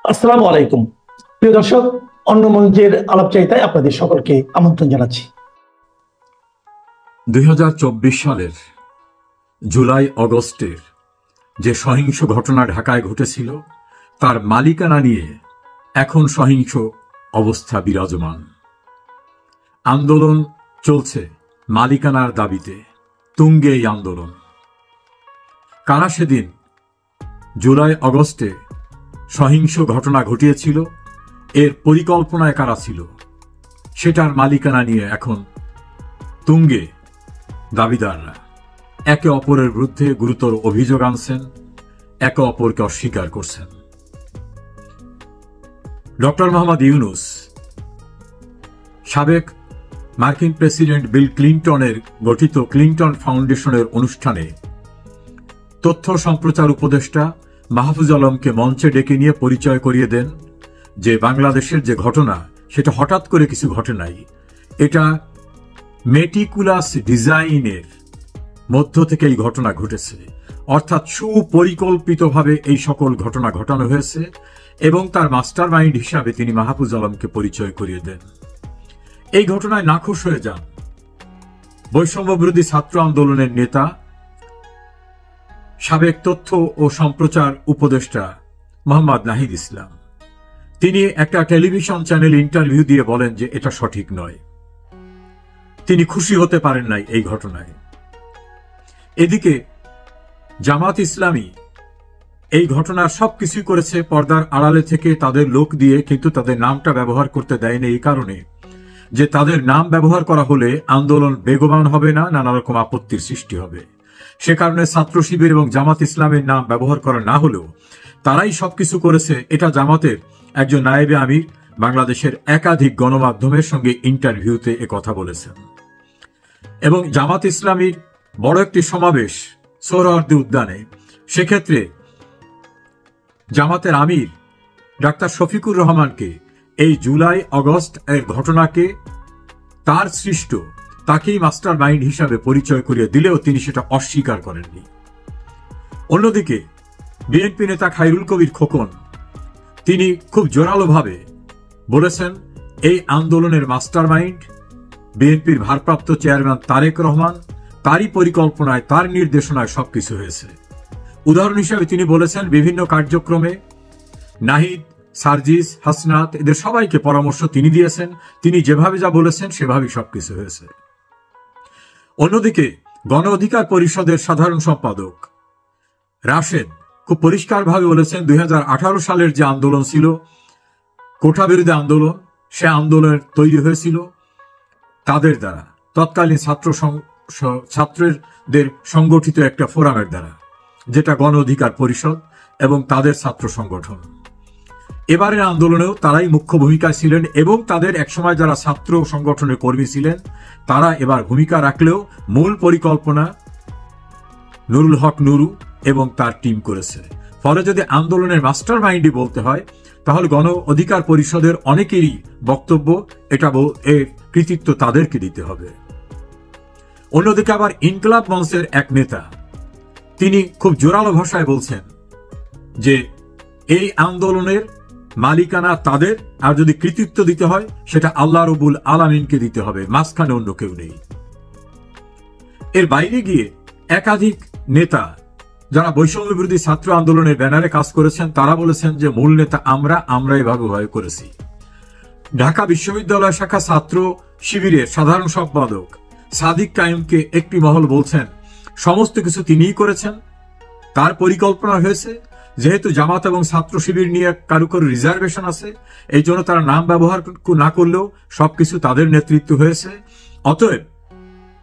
আসসালামু আলাইকুম প্রিয় দর্শক, অন্য মঞ্চের আলাপচারিতায় আপনাদের সকলকে আমন্ত্রণ জানাচ্ছি। 2024 সালের জুলাই অগস্টের যে সহিংস ঘটনা ঢাকায় ঘটেছিল তার মালিকানা নিয়ে এখন সহিংস অবস্থা বিরাজমান। আন্দোলন চলছে মালিকানার দাবিতে, তুঙ্গে এই আন্দোলন। কারা সেদিন জুলাই অগস্টে সহিংস ঘটনা ঘটিয়েছিল, এর পরিকল্পনায় কারা ছিল, সেটার মালিকানা নিয়ে এখন তুঙ্গে দাবিদাররা একে অপরের বিরুদ্ধে গুরুতর অভিযোগ আনছেন, একে অপরকে অস্বীকার করছেন। ডক্টর মোহাম্মদ ইউনূস সাবেক মার্কিন প্রেসিডেন্ট বিল ক্লিন্টনের গঠিত ক্লিন্টন ফাউন্ডেশনের অনুষ্ঠানে তথ্য সম্প্রচার উপদেষ্টা মাহফুজ আলমকে মঞ্চে ডেকে নিয়ে পরিচয় করিয়ে দেন যে বাংলাদেশের যে ঘটনা সেটা হঠাৎ করে কিছু ঘটে নাই, এটা মেটিকুলাস ডিজাইনের মধ্য থেকে এই ঘটনা ঘটেছে, অর্থাৎ সুপরিকল্পিতভাবে এই সকল ঘটনা ঘটানো হয়েছে এবং তার মাস্টার মাইন্ড হিসাবে তিনি মাহফুজ আলমকে পরিচয় করিয়ে দেন। এই ঘটনায় নাখোশ হয়ে যান বৈষম্য বিরোধী ছাত্র আন্দোলনের নেতা সাবেক তথ্য ও সম্প্রচার উপদেষ্টা মোহাম্মদ নাহিদ ইসলাম। তিনি একটা টেলিভিশন চ্যানেল ইন্টারভিউ দিয়ে বলেন যে এটা সঠিক নয়, তিনি খুশি হতে পারেন নাই এই ঘটনায়। এদিকে জামাত ইসলামী এই ঘটনার সবকিছু করেছে পর্দার আড়ালে থেকে তাদের লোক দিয়ে, কিন্তু তাদের নামটা ব্যবহার করতে দেয়নি এই কারণে যে তাদের নাম ব্যবহার করা হলে আন্দোলন বেগবান হবে না, নানা রকম আপত্তির সৃষ্টি হবে। সে কারণে ছাত্র শিবির এবং জামাত ইসলামের নাম ব্যবহার করা না হলেও তারাই সবকিছু করেছে। এটা জামাতের একজন নায়েবে আমির বাংলাদেশের একাধিক গণমাধ্যমের সঙ্গে ইন্টারভিউতে কথা বলেছেন। এবং জামাত ইসলামীর বড় একটি সমাবেশ সোহরাওয়ার্দী উদ্যানে, সেক্ষেত্রে জামাতের আমির ডাক্তার শফিকুর রহমানকে এই জুলাই অগস্ট এর ঘটনাকে তার সৃষ্ট, তাকেই মাস্টার মাইন্ড হিসাবে পরিচয় করিয়ে দিলেও তিনি সেটা অস্বীকার করেননি। অন্যদিকে বিএনপি নেতা খায়রুল কবির খোকন তিনি খুব জোরালোভাবে বলেছেন এই আন্দোলনের মাস্টার মাইন্ড বিএনপির ভারপ্রাপ্ত চেয়ারম্যান তারেক রহমান, তারই পরিকল্পনায়, তার নির্দেশনায় সবকিছু হয়েছে। উদাহরণ হিসাবে তিনি বলেছেন বিভিন্ন কার্যক্রমে নাহিদ, সার্জিস, হাসনাত এদের সবাইকে পরামর্শ তিনি দিয়েছেন, তিনি যেভাবে যা বলেছেন সেভাবেই সবকিছু হয়েছে। অন্যদিকে গণ অধিকার পরিষদের সাধারণ সম্পাদক রাশেদ খুব পরিষ্কারভাবে বলেছেন 2018 সালের যে আন্দোলন ছিল কোটা বিরোধী আন্দোলন, সে আন্দোলন তৈরি হয়েছিল তাদের দ্বারা, তৎকালীন ছাত্রদের সংগঠিত একটা ফোরামের দ্বারা, যেটা গণ অধিকার পরিষদ এবং তাদের ছাত্র সংগঠন। এবারের আন্দোলনেও তারাই মুখ্য ভূমিকায় ছিলেন এবং তাদের একসময় যারা ছাত্র সংগঠনের কর্মী ছিলেন তারা এবার ভূমিকা রাখলেও মূল পরিকল্পনা নুরুল হক নুরু এবং তার টিম করেছে। ফলে যদি আন্দোলনের মাস্টার মাইন্ডই বলতে হয় তাহলে গণ অধিকার পরিষদের অনেকেরই বক্তব্য এটা এর কৃতিত্ব তাদেরকে দিতে হবে। অন্যদিকে আবার ইনকলাব মঞ্চের এক নেতা তিনি খুব জোরালো ভাষায় বলছেন যে এই আন্দোলনের মালিকানা তাদের, আর যদি কৃতিত্ব দিতে হয় সেটা আল্লাহ রব্বুল আলামিনকে দিতে হবে, মাঝখানে অন্য কেউ নেই। এর বাইরে গিয়ে একাধিক নেতা যারা বৈষম্য বিরোধী ছাত্র আন্দোলনের ব্যানারে কাজ করেছেন তারা বলেছেন যে মূল নেতা আমরা এভাবে ভয় করেছি। ঢাকা বিশ্ববিদ্যালয় শাখা ছাত্র শিবিরের সাধারণ সম্পাদক সাদিক কায়েমকে একটি মহল বলছেন সমস্ত কিছু তিনিই করেছেন, তার পরিকল্পনা হয়েছে, যেহেতু জামাত এবং ছাত্র শিবির নিয়ে কারো রিজার্ভেশন আছে এই জন্য তারা নাম ব্যবহার না করলেও সবকিছু তাদের নেতৃত্ব হয়েছে। অতএব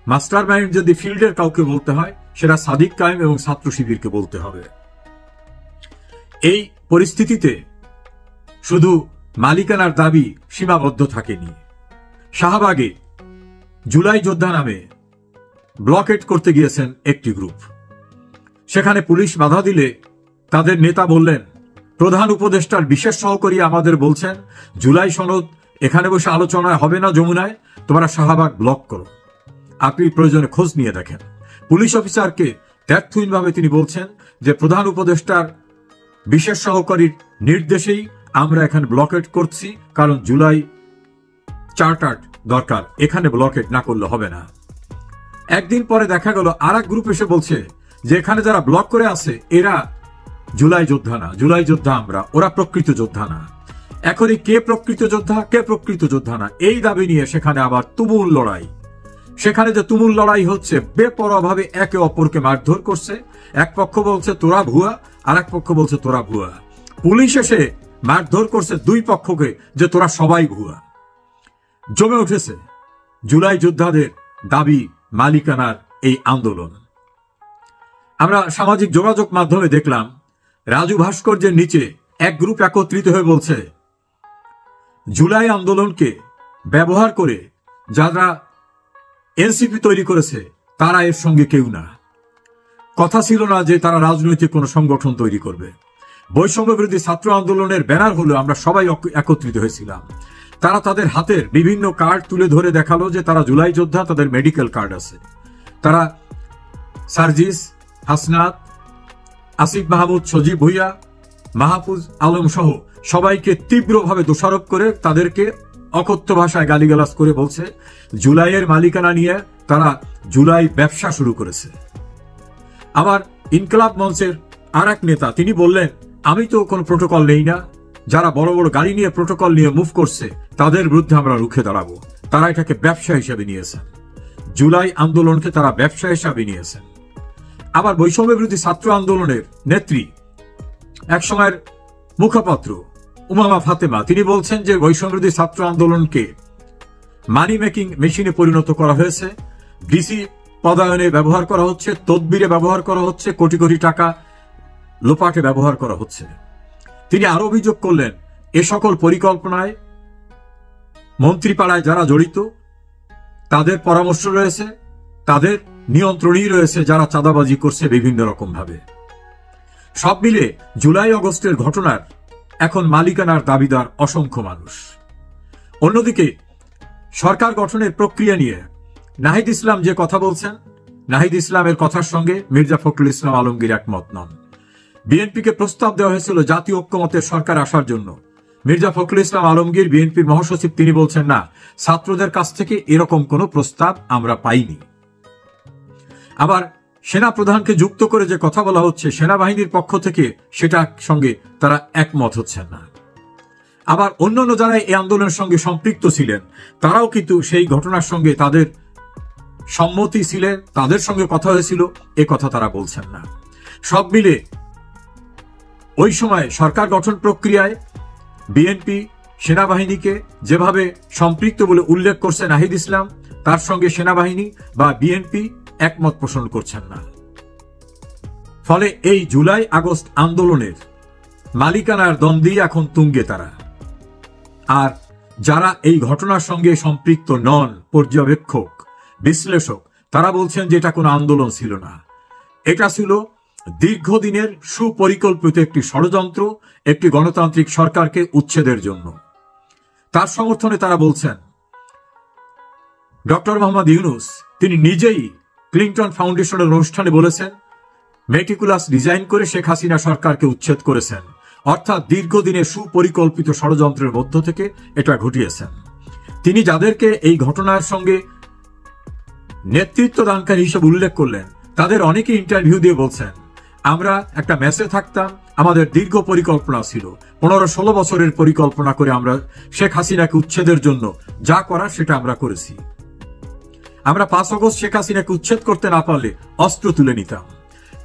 মাস্টার মাইন্ড যদি ফিল্ডের কাউকে বলতে হয় সেটা সাদিক কায়েম এবং ছাত্র শিবিরকে বলতে হবে। এই পরিস্থিতিতে শুধু মালিকানার দাবি সীমাবদ্ধ থাকেনি। শাহবাগে জুলাই যোদ্ধা নামে ব্লকেট করতে গিয়েছেন একটি গ্রুপ, সেখানে পুলিশ বাধা দিলে তাদের নেতা বললেন প্রধান উপদেষ্টার বিশেষ সহকারী আমাদের বলছেন জুলাই সনদ এখানে বসে আলোচনায় হবে না যমুনায়, তোমরা শাহবাগ ব্লক করো, আপনি প্রয়োজনে খোঁজ নিয়ে দেখেন। পুলিশ অফিসারকে দ্ব্যর্থহীনভাবে তিনি বলছেন যে প্রধান উপদেষ্টার বিশেষ সহকারীর নির্দেশেই আমরা এখানে ব্লকেট করছি কারণ জুলাই চার্টার দরকার, এখানে ব্লকেট না করলে হবে না। একদিন পরে দেখা গেল আর এক গ্রুপ এসে বলছে যে এখানে যারা ব্লক করে আছে এরা জুলাই যোদ্ধা না, জুলাই যোদ্ধা আমরা, ওরা প্রকৃত যোদ্ধা না। এখনই কে প্রকৃত যোদ্ধা কে প্রকৃত যোদ্ধা না এই দাবি নিয়ে সেখানে আবার তুমুল লড়াই। সেখানে যে তুমুল লড়াই হচ্ছে, বেপরোয়াভাবে একে অপরকে মারধর করছে। এক পক্ষ বলছে তোরা ভুয়া, আর এক পক্ষ বলছে তোরা ভুয়া। পুলিশ এসে মারধর করছে দুই পক্ষকে যে তোরা সবাই ভুয়া। জমে উঠেছে জুলাই যোদ্ধাদের দাবি মালিকানার এই আন্দোলন। আমরা সামাজিক যোগাযোগ মাধ্যমে দেখলাম রাজু ভাস্কর্যের নিচে এক গ্রুপ একত্রিত হয়ে বলছে জুলাই আন্দোলনকে ব্যবহার করে যারা এনসিপি তৈরি করেছে তারা এর সঙ্গে কেউ না। কথা ছিল না যে তারা রাজনৈতিক কোনো সংগঠন তৈরি করবে। বৈষম্য বিরোধী ছাত্র আন্দোলনের ব্যানার হলো আমরা সবাই একত্রিত হয়েছিলাম। তারা তাদের হাতের বিভিন্ন কার্ড তুলে ধরে দেখালো যে তারা জুলাই যোদ্ধা, তাদের মেডিকেল কার্ড আছে। তারা সার্জিস, হাসনাত, আসিফ মাহমুদ, সজীব ভুইয়া, মাহফুজ আলম সহ সবাইকে তীব্রভাবে দোষারোপ করে তাদেরকে অকথ্য ভাষায় গালিগালাজ করে বলছে জুলাইয়ের মালিকানা নিয়ে তারা জুলাই ব্যবসা শুরু করেছে। আবার ইনকলাব মঞ্চের আর এক নেতা তিনি বললেন আমি তো কোনো প্রোটোকল নেই না, যারা বড় বড় গাড়ি নিয়ে প্রোটোকল নিয়ে মুভ করছে তাদের বিরুদ্ধে আমরা রুখে দাঁড়াবো। তারা এটাকে ব্যবসা হিসেবে নিয়েছেন, জুলাই আন্দোলনকে তারা ব্যবসা হিসাবে নিয়েছেন। আবার বৈষম্য বিরোধী ছাত্র আন্দোলনের নেত্রী, এক সময়ের মুখপাত্র উমামা ফাতেমা, তিনি বলছেন যে বৈষম্য বিরোধী ছাত্র আন্দোলনকে মানি মেকিং মেশিনে পরিণত করা হয়েছে, ডিসি পদায়নে ব্যবহার করা হচ্ছে, তদবিরে ব্যবহার করা হচ্ছে, কোটি কোটি টাকা লোপাটে ব্যবহার করা হচ্ছে। তিনি আরো অভিযোগ করলেন এ সকল পরিকল্পনায় মন্ত্রীপাড়ায় যারা জড়িত তাদের পরামর্শ রয়েছে, তাদের নিয়ন্ত্রণই রয়েছে যারা চাঁদাবাজি করছে বিভিন্ন রকম ভাবে। সব মিলে জুলাই আগস্টের ঘটনার এখন মালিকানার দাবিদার অসংখ্য মানুষ। অন্যদিকে সরকার গঠনের প্রক্রিয়া নিয়ে নাহিদ ইসলাম যে কথা বলছেন, নাহিদ ইসলামের কথার সঙ্গে মির্জা ফখরুল ইসলাম আলমগীর একমত নন। বিএনপিকে প্রস্তাব দেওয়া হয়েছিল জাতীয় ঐক্যমতের সরকার আসার জন্য। মির্জা ফখরুল ইসলাম আলমগীর বিএনপির মহাসচিব তিনি বলছেন না, ছাত্রদের কাছ থেকে এরকম কোনো প্রস্তাব আমরা পাইনি। আবার সেনা প্রধানকে যুক্ত করে যে কথা বলা হচ্ছে সেনাবাহিনীর পক্ষ থেকে সেটার সঙ্গে তারা একমত হচ্ছেন না। আবার অন্যান্য যারা এই আন্দোলনের সঙ্গে সম্পৃক্ত ছিলেন তারাও কিন্তু সেই ঘটনার সঙ্গে তাদের সম্মতি ছিলেন, তাদের সঙ্গে কথা হয়েছিল, এ কথা তারা বলছেন না। সব মিলে ওই সময় সরকার গঠন প্রক্রিয়ায় বিএনপি সেনাবাহিনীকে যেভাবে সম্পৃক্ত বলে উল্লেখ করছে নাহিদ ইসলাম, তার সঙ্গে সেনাবাহিনী বা বিএনপি একমত পোষণ করছেন না। ফলে এই জুলাই আগস্ট আন্দোলনের মালিকানার দ্বন্দ্বই এখন তুঙ্গে তারা। আর যারা এই ঘটনার সঙ্গে সম্পৃক্ত নন, পর্যবেক্ষক, বিশ্লেষক, তারা বলছেন যে এটা কোনো আন্দোলন ছিল না, এটা ছিল দীর্ঘদিনের সুপরিকল্পিত একটি ষড়যন্ত্র, একটি গণতান্ত্রিক সরকারকে উচ্ছেদের জন্য। তার সমর্থনে তারা বলছেন ডক্টর মোহাম্মদ ইউনূস তিনি নিজেই ক্লিন্টন ফাউন্ডেশনের অনুষ্ঠানে বলেছেন মেটিকুলাস ডিজাইন করে শেখ হাসিনা সরকারকে উচ্ছেদ করেছেন, অর্থাৎ দীর্ঘদিনের সুপরিকল্পিত ষড়যন্ত্রের মধ্য থেকে এটা ঘটিয়েছেন। তিনি যাদেরকে এই ঘটনার সঙ্গে নেতৃত্ব দানকারী হিসেবে উল্লেখ করলেন তাদের অনেকে ইন্টারভিউ দিয়ে বলছেন আমরা একটা মেসে থাকতাম, আমাদের দীর্ঘ পরিকল্পনা ছিল, 15-16 বছরের পরিকল্পনা করে আমরা শেখ হাসিনাকে উচ্ছেদের জন্য যা করার সেটা আমরা করেছি। আমরা 5 আগস্ট শেখ হাসিনাকে উচ্ছেদ করতে না পারলে অস্ত্র তুলে নিতাম।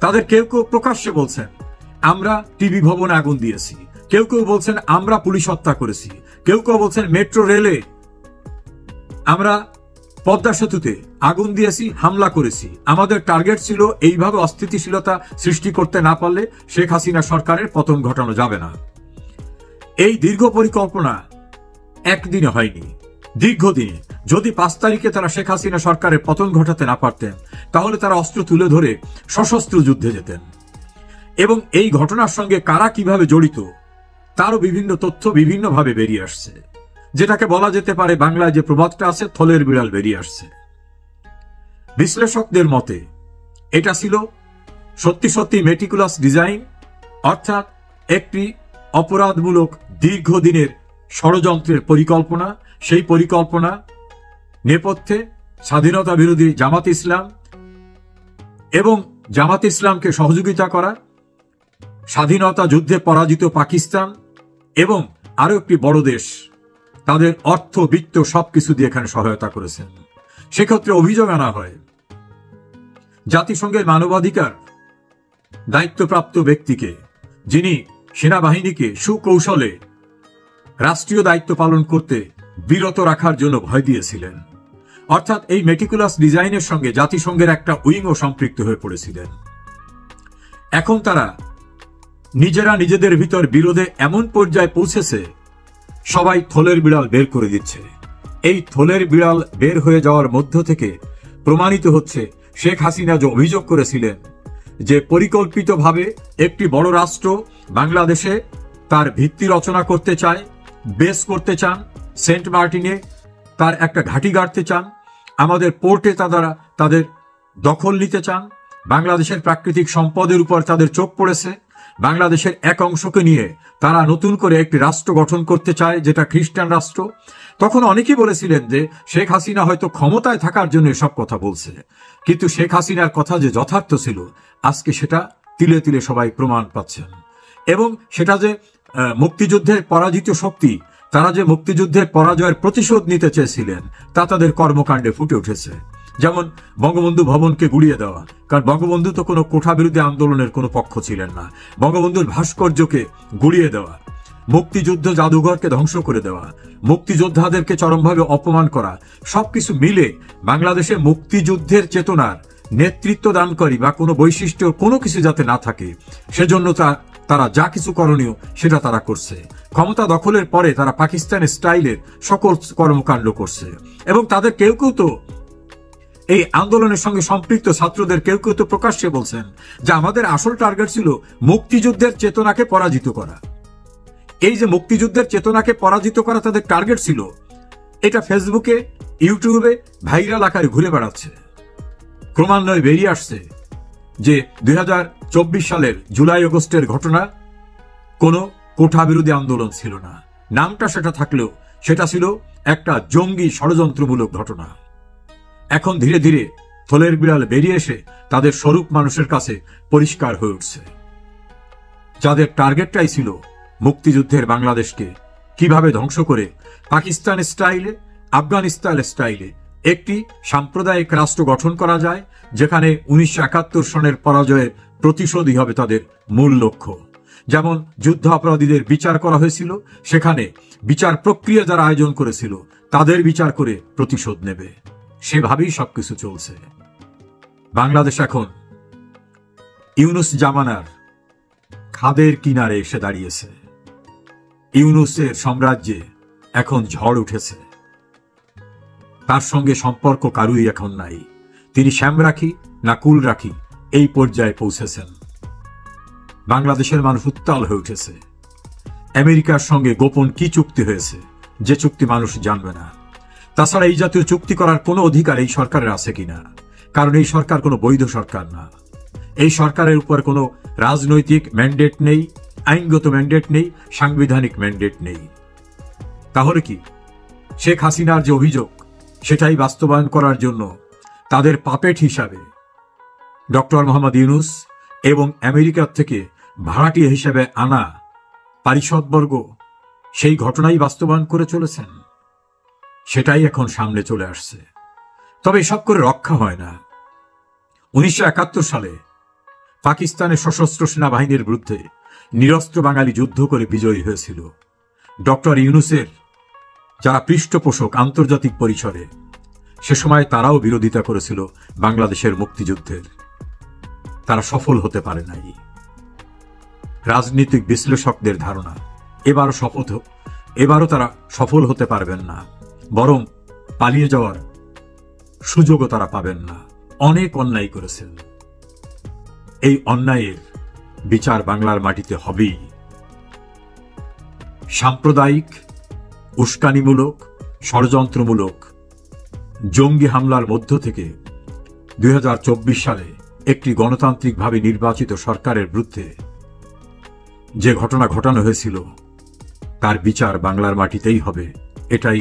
তাদের কেউ কেউ প্রকাশ্যে বলছেন আমরা টিভি ভবনে আগুন দিয়েছি, কেউ কেউ বলছেন আমরা পুলিশ হত্যা করেছি, কেউ কেউ বলছেন মেট্রো রেলে আমরা পদ্মা সেতুতে আগুন দিয়েছি, হামলা করেছি। আমাদের টার্গেট ছিল এইভাবে অস্থিতিশীলতা সৃষ্টি করতে না পারলে শেখ হাসিনা সরকারের পতন ঘটানো যাবে না। এই দীর্ঘ পরিকল্পনা একদিনে হয়নি, দীর্ঘদিনে। যদি 5 তারিখে তারা শেখ হাসিনা সরকারের পতন ঘটাতে না পারতেন তাহলে তারা অস্ত্র তুলে ধরে সশস্ত্র যুদ্ধে যেতেন। এবং এই ঘটনার সঙ্গে কারা কিভাবে জড়িত তারও বিভিন্ন তথ্য বিভিন্নভাবে বেরিয়ে আসছে, যেটাকে বলা যেতে পারে বাংলায় যে প্রবাদটা আছে থলের বিড়াল বেরিয়ে আসছে। বিশ্লেষকদের মতে এটা ছিল সত্যি সত্যি মেটিকুলাস ডিজাইন, অর্থাৎ একটি অপরাধমূলক দীর্ঘদিনের ষড়যন্ত্রের পরিকল্পনা, সেই পরিকল্পনা নেপথ্যে স্বাধীনতা বিরোধী জামাত ইসলাম এবং জামাত ইসলামকে সহযোগিতা করা, স্বাধীনতা যুদ্ধে পরাজিত পাকিস্তান এবং আরো একটি বড় দেশ তাদের অর্থ বিত্ত সবকিছু দিয়ে এখানে সহায়তা করেছেন। সেক্ষেত্রে অভিযোগ আনা হয় জাতিসংঘের মানবাধিকার দায়িত্বপ্রাপ্ত ব্যক্তিকে, যিনি সেনাবাহিনীকে সুকৌশলে রাষ্ট্রীয় দায়িত্ব পালন করতে বিরত রাখার জন্য ভয় দিয়েছিলেন। অর্থাৎ এই মেটিকুলাস ডিজাইনের সঙ্গে জাতিসংঘের একটা উইংও সম্পৃক্ত হয়ে পড়েছিলেন। এখন তারা নিজেরা নিজেদের ভিতর বিরোধে এমন পর্যায়ে পৌঁছেছে, সবাই থলের বিড়াল বের করে দিচ্ছে। এই থলের বিড়াল বের হয়ে যাওয়ার মধ্য থেকে প্রমাণিত হচ্ছে শেখ হাসিনা যে অভিযোগ করেছিলেন যে পরিকল্পিতভাবে একটি বড় রাষ্ট্র বাংলাদেশে তার ভিত্তি রচনা করতে চায়, বেস করতে চান, সেন্ট মার্টিনে তার একটা ঘাঁটি গাড়তে চান, আমাদের পোর্টে তাদের দখল নিতে চান, বাংলাদেশের প্রাকৃতিক সম্পদের উপর তাদের চোখ পড়েছে, বাংলাদেশের এক অংশকে নিয়ে তারা নতুন করে একটি রাষ্ট্র গঠন করতে চায় যেটা খ্রিস্টান রাষ্ট্র। তখন অনেকেই বলেছিলেন যে শেখ হাসিনা হয়তো ক্ষমতায় থাকার জন্য এসব কথা বলছে, কিন্তু শেখ হাসিনার কথা যে যথার্থ ছিল আজকে সেটা তিলে তিলে সবাই প্রমাণ পাচ্ছেন। এবং সেটা যে মুক্তিযুদ্ধের পরাজিত শক্তি, তারা যে মুক্তিযুদ্ধের পরাজয়ের প্রতিশোধ নিতে চেয়েছিলেন তা তাদের কর্মকাণ্ডে ফুটে উঠেছে। যেমন বঙ্গবন্ধু ভবনকে গুড়িয়ে দেওয়া, কারণ বঙ্গবন্ধু তো কোনো কোঠা বিরোধী আন্দোলনের কোনো পক্ষ ছিলেন না। বঙ্গবন্ধুর ভাস্কর্যকে গুড়িয়ে দেওয়া, মুক্তিযুদ্ধ জাদুঘরকে ধ্বংস করে দেওয়া, মুক্তিযোদ্ধাদেরকে চরমভাবে অপমান করা, সবকিছু মিলে বাংলাদেশে মুক্তিযুদ্ধের চেতনার নেতৃত্ব দানকারী বা কোনো বৈশিষ্ট্য কোনো কিছু যাতে না থাকে সেজন্য তারা যা কিছু করণীয় সেটা তারা করছে। ক্ষমতা দখলের পরে তারা পাকিস্তান স্টাইলের সকল কর্মকাণ্ড করছে। এবং তাদের কেউ কেউ তো এই আন্দোলনের সঙ্গে সম্পৃক্ত ছাত্রদের কেউ কেউ তো প্রকাশ্যে বলছেন যে আমাদের আসল টার্গেট ছিল মুক্তিযুদ্ধের চেতনাকে পরাজিত করা। এই যে মুক্তিযুদ্ধের চেতনাকে পরাজিত করা তাদের টার্গেট ছিল, এটা ফেসবুকে ইউটিউবে ভাইরাল আকারে ঘুরে বেড়াচ্ছে। ক্রমান্বয়ে বেরিয়ে আসছে যে 2024 সালের জুলাই আগস্টের ঘটনা কোনো কোঠা বিরোধী আন্দোলন ছিল না, নামটা সেটা থাকলেও সেটা ছিল একটা জঙ্গি ষড়যন্ত্রমূলক ঘটনা। এখন ধীরে ধীরে থলের বিড়াল বেরিয়ে এসে তাদের স্বরূপ মানুষের কাছে পরিষ্কার হয়ে উঠছে। যাদের টার্গেটটাই ছিল মুক্তিযুদ্ধের বাংলাদেশকে কিভাবে ধ্বংস করে পাকিস্তান স্টাইলে, আফগানিস্তান স্টাইলে একটি সাম্প্রদায়িক রাষ্ট্র গঠন করা যায়, যেখানে 1971 সনের পরাজয়ের প্রতিশোধই হবে তাদের মূল লক্ষ্য। যেমন যুদ্ধ অপরাধীদের বিচার করা হয়েছিল, সেখানে বিচার প্রক্রিয়া যারা আয়োজন করেছিল তাদের বিচার করে প্রতিশোধ নেবে, সেভাবেই সবকিছু চলছে। বাংলাদেশ এখন ইউনুস জামানার খাদের কিনারে এসে দাঁড়িয়েছে। ইউনুসের সাম্রাজ্যে এখন ঝড় উঠেছে, তার সঙ্গে সম্পর্ক কারুই এখন নাই। তিনি শ্যাম রাখি না কুল রাখি এই পর্যায়ে পৌঁছেছেন। বাংলাদেশের মানুষ উত্তাল হয়ে উঠেছে। আমেরিকার সঙ্গে গোপন কি চুক্তি হয়েছে, যে চুক্তি মানুষ জানবে না। তাছাড়া এই জাতীয় চুক্তি করার কোনো অধিকার এই সরকারের আছে কিনা, কারণ এই সরকার কোনো বৈধ সরকার না। এই সরকারের উপর কোনো রাজনৈতিক ম্যান্ডেট নেই, আইনগত ম্যান্ডেট নেই, সাংবিধানিক ম্যান্ডেট নেই। তাহলে কি শেখ হাসিনার যে অভিযোগ সেটাই বাস্তবায়ন করার জন্য তাদের পাপেট হিসাবে ডক্টর মোহাম্মদ ইউনুস এবং আমেরিকার থেকে ভাড়াটিয়া হিসেবে আনা পারিষদবর্গ সেই ঘটনাই বাস্তবায়ন করে চলেছেন? সেটাই এখন সামনে চলে আসছে। তবে এসব করে রক্ষা হয় না। 1971 সালে পাকিস্তানের সশস্ত্র সেনাবাহিনীর বিরুদ্ধে নিরস্ত্র বাঙালি যুদ্ধ করে বিজয়ী হয়েছিল। ডক্টর ইউনুসের যারা পৃষ্ঠপোষক আন্তর্জাতিক পরিসরে, সে সময় তারাও বিরোধিতা করেছিল বাংলাদেশের মুক্তিযুদ্ধের। তারা সফল হতে পারে নাই। রাজনৈতিক বিশ্লেষকদের ধারণা এবারও তারা সফল হতে পারবেন না, বরং পালিয়ে যাওয়ার সুযোগও তারা পাবেন না। অনেক অন্যায় করেছেন, এই অন্যায়ের বিচার বাংলার মাটিতে হবেই। সাম্প্রদায়িক, উস্কানিমূলক, ষড়যন্ত্রমূলক জঙ্গি হামলার মধ্য থেকে 2024 সালে একটি গণতান্ত্রিকভাবে নির্বাচিত সরকারের বিরুদ্ধে যে ঘটনা ঘটানো হয়েছিল তার বিচার বাংলার মাটিতেই হবে, এটাই